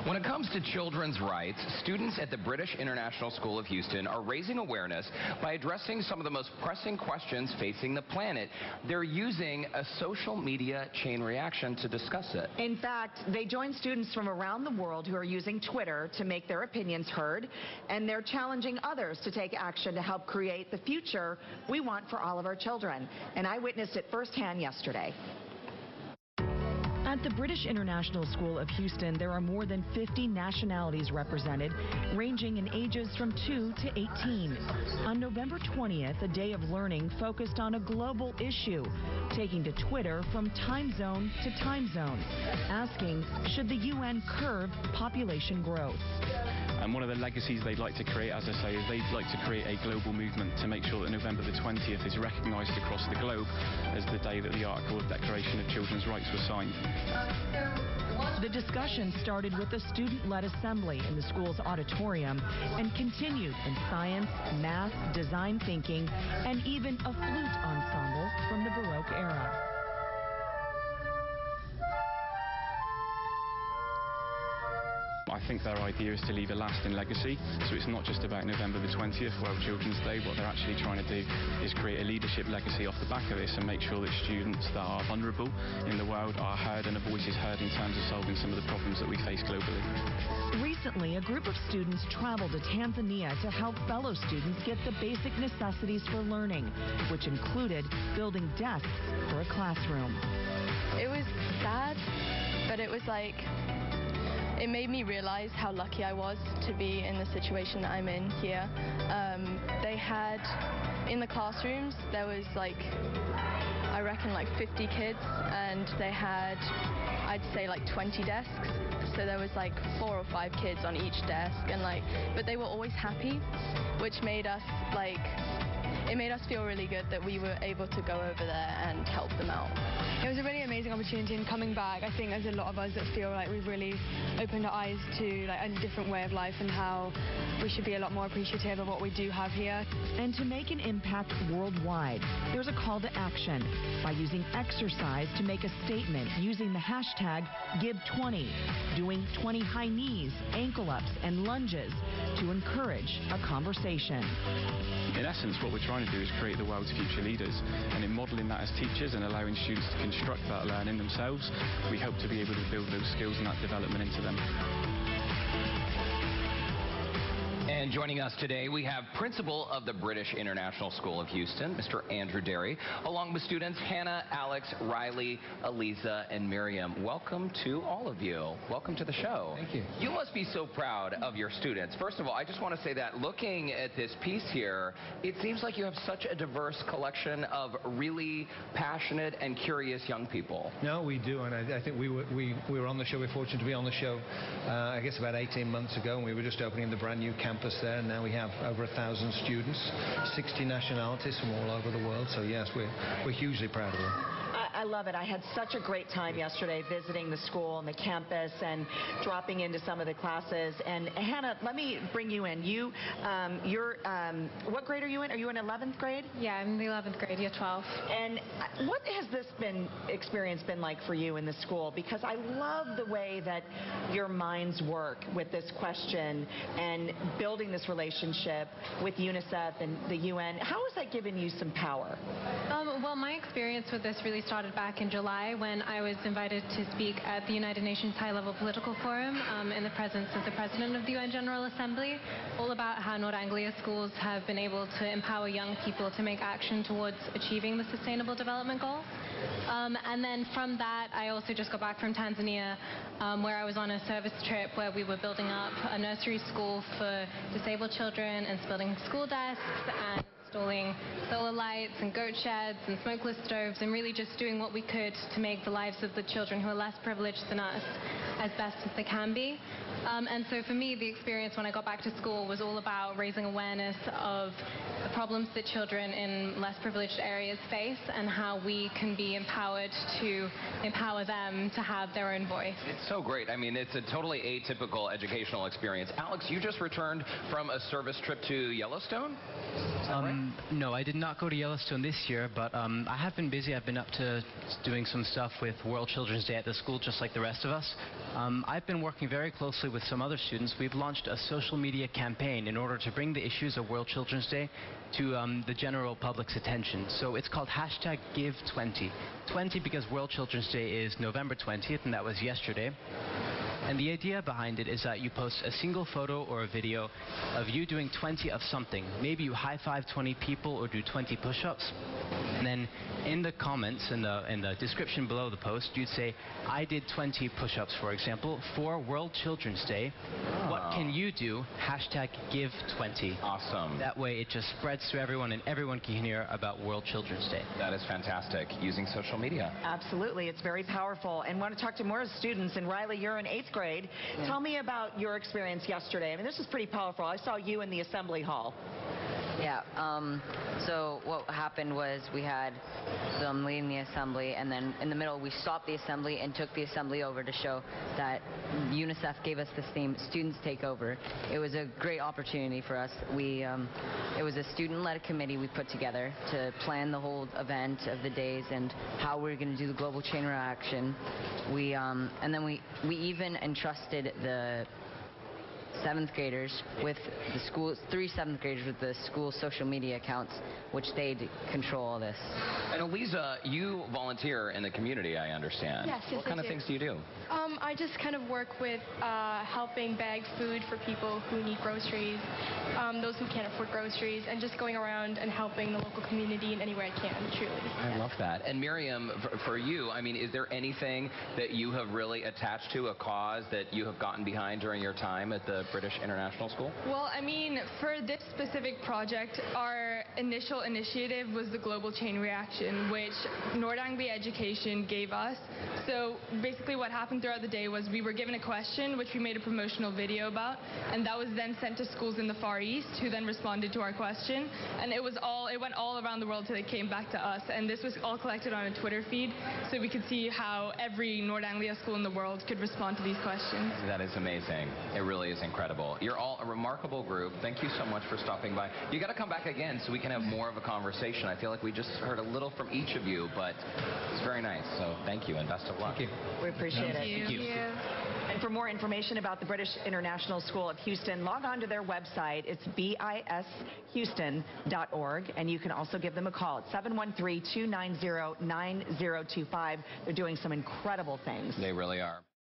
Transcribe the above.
When it comes to children's rights, students at the British International School of Houston are raising awareness by addressing some of the most pressing questions facing the planet. They're using a social media chain reaction to discuss it. In fact, they join students from around the world who are using Twitter to make their opinions heard, and they're challenging others to take action to help create the future we want for all of our children. And I witnessed it firsthand yesterday. At the British International School of Houston, there are more than 50 nationalities represented, ranging in ages from 2 to 18. On November 20th, a day of learning focused on a global issue, taking to Twitter from time zone to time zone, asking, should the UN curb population growth? And one of the legacies they'd like to create, as I say, is they'd like to create a global movement to make sure that November the 20th is recognised across the globe as the day that the Article of Declaration of Children's Rights was signed. The discussion started with a student-led assembly in the school's auditorium and continued in science, math, design thinking, and even a flute ensemble from the Baroque era. I think their idea is to leave a lasting legacy, so it's not just about November the 20th, World Children's Day. What they're actually trying to do is create a leadership legacy off the back of this and make sure that students that are vulnerable in the world are heard and a voice is heard in terms of solving some of the problems that we face globally. Recently, a group of students traveled to Tanzania to help fellow students get the basic necessities for learning, which included building desks for a classroom. It was sad, but it was like, it made me realize how lucky I was to be in the situation that I'm in here. They had, in the classrooms, there was like, I reckon like 50 kids, and they had, I'd say like 20 desks. So there was like 4 or 5 kids on each desk, and like, but they were always happy, which made us like, it made us feel really good that we were able to go over there and help them out. It was a really amazing opportunity, and coming back, I think there's a lot of us that feel like we've really opened our eyes to like a different way of life and how we should be a lot more appreciative of what we do have here. And to make an impact worldwide, there's a call to action by using exercise to make a statement using the hashtag #Give20, doing 20 high knees, ankle ups, and lunges to encourage a conversation. In essence, what we're trying to do is create the world's future leaders, and in modelling that as teachers and allowing students to construct that learning themselves, we hope to be able to build those skills and that development into them. And joining us today, we have Principal of the British International School of Houston, Mr. Andrew Derry, along with students Hannah, Alex, Riley, Eliza, and Miriam. Welcome to all of you. Welcome to the show. Thank you. You must be so proud of your students. First of all, I just want to say that looking at this piece here, it seems like you have such a diverse collection of really passionate and curious young people. No, we do, and I think we were on the show. We're fortunate to be on the show, I guess about 18 months ago, and we were just opening the brand new campus there, and now we have over 1,000 students, 60 nationalities from all over the world. So yes, we're hugely proud of them. I love it. I had such a great time yesterday visiting the school and the campus and dropping into some of the classes. And Hannah, let me bring you in. What grade are you in? Are you in 11th grade? Yeah, I'm in the 11th grade, year 12. And what has this experience been like for you in the school? Because I love the way that your minds work with this question and building this relationship with UNICEF and the UN. How has that given you some power? Well, my experience with this really started back in July when I was invited to speak at the United Nations High-Level Political Forum in the presence of the President of the UN General Assembly, all about how North Anglia schools have been able to empower young people to make action towards achieving the Sustainable Development Goals. And then from that, I also just got back from Tanzania, where I was on a service trip where we were building up a nursery school for disabled children and building school desks and installing solar lights and goat sheds and smokeless stoves, and really just doing what we could to make the lives of the children who are less privileged than us as best as they can be. And so for me, the experience when I got back to school was all about raising awareness of the problems that children in less privileged areas face and how we can be empowered to empower them to have their own voice. It's so great. I mean, it's a totally atypical educational experience. Alex, you just returned from a service trip to Yellowstone? that right? No, I did not go to Yellowstone this year, but I have been busy. I've been up to doing some stuff with World Children's Day at the school, just like the rest of us. I've been working very closely with some other students. We've launched a social media campaign in order to bring the issues of World Children's Day to the general public's attention. So it's called #Give20. 20 because World Children's Day is November 20th, and that was yesterday. And the idea behind it is that you post a single photo or a video of you doing 20 of something. Maybe you high-five 20 people or do 20 push-ups. And then in the comments, in the description below the post, you'd say, I did 20 push-ups, for example, for World Children's Day. What can you do? #Give20. Awesome. That way it just spreads to everyone and everyone can hear about World Children's Day. That is fantastic, using social media. Absolutely. It's very powerful. And want to talk to more students. And Riley, you're in 8th grade. Yeah. Tell me about your experience yesterday. I mean, this is pretty powerful. I saw you in the assembly hall. Yeah, so what happened was we had them leading the assembly, and then in the middle we stopped the assembly and took the assembly over to show that UNICEF gave us this theme, Students Take Over. It was a great opportunity for us. It was a student-led committee we put together to plan the whole event of the days and how we were going to do the global chain reaction. And then we even entrusted the 7th graders with the school, 3 7th graders with the school social media accounts, which they'd control all this. And Eliza, you volunteer in the community, I understand. Yes, what kind of things do you do? I just kind of work with helping bag food for people who need groceries, those who can't afford groceries, and just going around and helping the local community in any way I can, truly. I love that. And Miriam, for you, I mean, is there anything that you have really attached to, a cause that you have gotten behind during your time at the British International School? Well, I mean, for this specific project, our initial initiative was the global chain reaction, which Nord Anglia Education gave us. So basically what happened throughout the day was we were given a question, which we made a promotional video about, and that was then sent to schools in the Far East, who then responded to our question. And it went all around the world till it came back to us. And this was all collected on a Twitter feed, so we could see how every Nord Anglia school in the world could respond to these questions. That is amazing. It really is incredible. You're all a remarkable group. Thank you so much for stopping by. You got to come back again so we can have more of a conversation. I feel like we just heard a little from each of you, but it's very nice. So thank you and best of luck. Thank you. We appreciate it. Thank you. And for more information about the British International School of Houston, log on to their website. It's bishouston.org, and you can also give them a call at 713-290-9025. They're doing some incredible things. They really are.